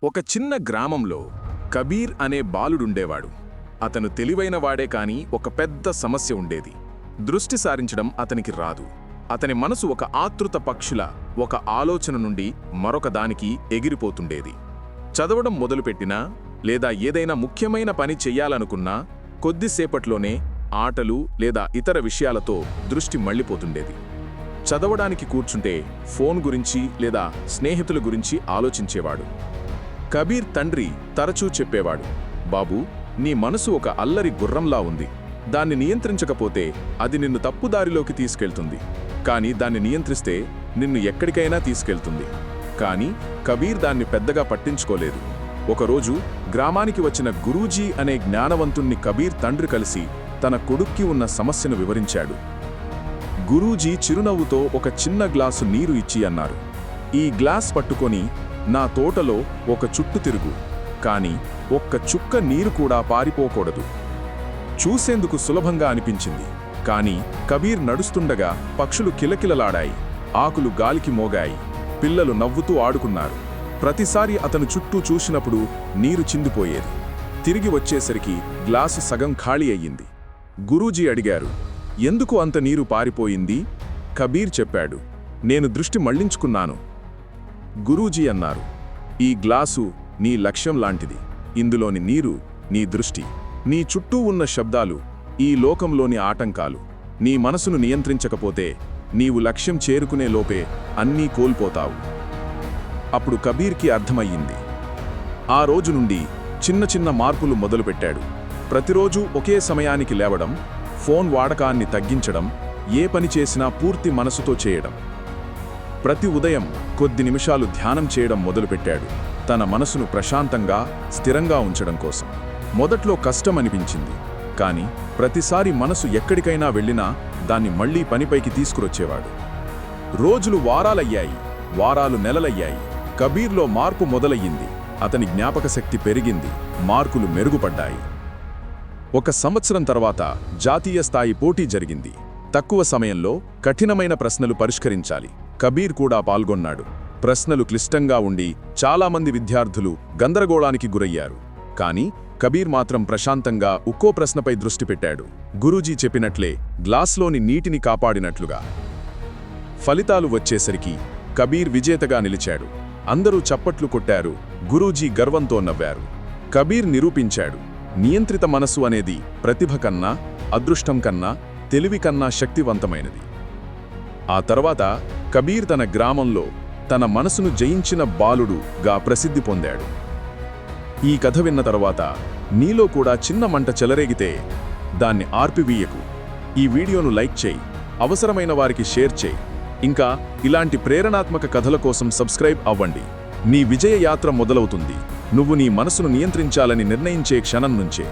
ఒక చిన్న గ్రామంలో కబీర్ అనే బాలుడుండేవాడు. అతను తెలివైనవాడే కాని ఒక పెద్ద సమస్య ఉండేది. దృష్టి సారించడం అతనికి రాదు. అతని మనసు ఒక ఆతృత పక్షుల ఒక ఆలోచన నుండి మరొక దానికి ఎగిరిపోతుండేది. చదవడం మొదలుపెట్టినా లేదా ఏదైనా ముఖ్యమైన పని చెయ్యాలనుకున్నా కొద్దిసేపట్లోనే ఆటలు లేదా ఇతర విషయాలతో దృష్టి మళ్లిపోతుండేది. చదవడానికి కూర్చుంటే ఫోన్ గురించి లేదా స్నేహితుల గురించి ఆలోచించేవాడు. కబీర్ తండ్రి తరచూ చెప్పేవాడు, బాబూ, నీ మనసు ఒక అల్లరి గుర్రంలా ఉంది. దాన్ని నియంత్రించకపోతే అది నిన్ను తప్పుదారిలోకి తీసుకెళ్తుంది, కానీ దాన్ని నియంత్రిస్తే నిన్ను ఎక్కడికైనా తీసుకెళ్తుంది. కానీ కబీర్ దాన్ని పెద్దగా పట్టించుకోలేదు. ఒకరోజు గ్రామానికి వచ్చిన గురూజీ అనే జ్ఞానవంతుణ్ణి కబీర్ తండ్రి కలిసి తన కొడుక్కి ఉన్న సమస్యను వివరించాడు. గురూజీ చిరునవ్వుతో ఒక చిన్న గ్లాసు నీరు ఇచ్చి అన్నారు, ఈ గ్లాస్ పట్టుకొని నా తోటలో ఒక చుట్టు తిరుగు, కాని ఒక్క చుక్క నీరు కూడా పారిపోకూడదు. చూసేందుకు సులభంగా అనిపించింది, కాని కబీర్ నడుస్తుండగా పక్షులు కిలకిలలాడాయి, ఆకులు గాలికి మోగాయి, పిల్లలు నవ్వుతూ ఆడుకున్నారు. ప్రతిసారి అతను చుట్టూ చూసినప్పుడు నీరు చిందిపోయేది. తిరిగి వచ్చేసరికి గ్లాసు సగం ఖాళీ అయ్యింది. గురూజీ అడిగారు, ఎందుకు అంత నీరు పారిపోయింది? కబీర్ చెప్పాడు, నేను దృష్టి మళ్లించుకున్నాను. గురూజీ అన్నారు, ఈ గ్లాసు నీ లక్ష్యం లాంటిది. ఇందులోని నీరు నీ దృష్టి. నీ చుట్టూ ఉన్న శబ్దాలు ఈ లోకంలోని ఆటంకాలు. నీ మనసును నియంత్రించకపోతే నీవు లక్ష్యం చేరుకునే లోపే అన్నీ కోల్పోతావు. అప్పుడు కబీర్కి అర్థమయ్యింది. ఆ రోజు నుండి చిన్న చిన్న మార్పులు మొదలుపెట్టాడు. ప్రతిరోజూ ఒకే సమయానికి లేవడం, ఫోన్ వాడకాన్ని తగ్గించడం, ఏ పని చేసినా పూర్తి మనసుతో చేయడం. ప్రతి ఉదయం కొద్ది నిమిషాలు ధ్యానం చేయడం మొదలుపెట్టాడు, తన మనసును ప్రశాంతంగా స్థిరంగా ఉంచడం కోసం. మొదట్లో కష్టం అనిపించింది, కానీ ప్రతిసారి మనసు ఎక్కడికైనా వెళ్ళినా దాన్ని మళ్లీ పనిపైకి తీసుకురొచ్చేవాడు. రోజులు వారాలయ్యాయి, వారాలు నెలలయ్యాయి. కబీర్లో మార్పు మొదలయ్యింది. అతని జ్ఞాపకశక్తి పెరిగింది, మార్కులు మెరుగుపడ్డాయి. 1 సంవత్సరం తర్వాత జాతీయ స్థాయి పోటీ జరిగింది. తక్కువ సమయంలో కఠినమైన ప్రశ్నలు పరిష్కరించాలి. కబీర్ కూడా పాల్గొన్నాడు. ప్రశ్నలు క్లిష్టంగా ఉండి చాలామంది విద్యార్థులు గందరగోళానికి గురయ్యారు. కానీ కబీర్ మాత్రం ప్రశాంతంగా ఒక్కో ప్రశ్నపై దృష్టి పెట్టాడు, గురూజీ చెప్పినట్లే గ్లాస్లోని నీటిని కాపాడినట్లుగా. ఫలితాలు వచ్చేసరికి కబీర్ విజేతగా నిలిచాడు. అందరూ చప్పట్లు కొట్టారు, గురూజీ గర్వంతో నవ్వారు. కబీర్ నిరూపించాడు, నియంత్రిత మనసు అనేది ప్రతిభ కన్నా, అదృష్టం కన్నా, తెలివి కన్నా శక్తివంతమైనది. ఆ తర్వాత కబీర్ తన గ్రామంలో తన మనసును జయించిన బాలుడుగా ప్రసిద్ధి పొందాడు. ఈ కథ విన్న తర్వాత నీలో కూడా చిన్న మంట చెలరేగితే దాన్ని ఆర్పివీయకు. ఈ వీడియోను లైక్ చేయి, అవసరమైన వారికి షేర్ చేయి. ఇంకా ఇలాంటి ప్రేరణాత్మక కథల కోసం సబ్స్క్రైబ్ అవ్వండి. నీ విజయ యాత్ర మొదలవుతుంది నువ్వు నీ మనసును నియంత్రించాలని నిర్ణయించే క్షణం నుంచే.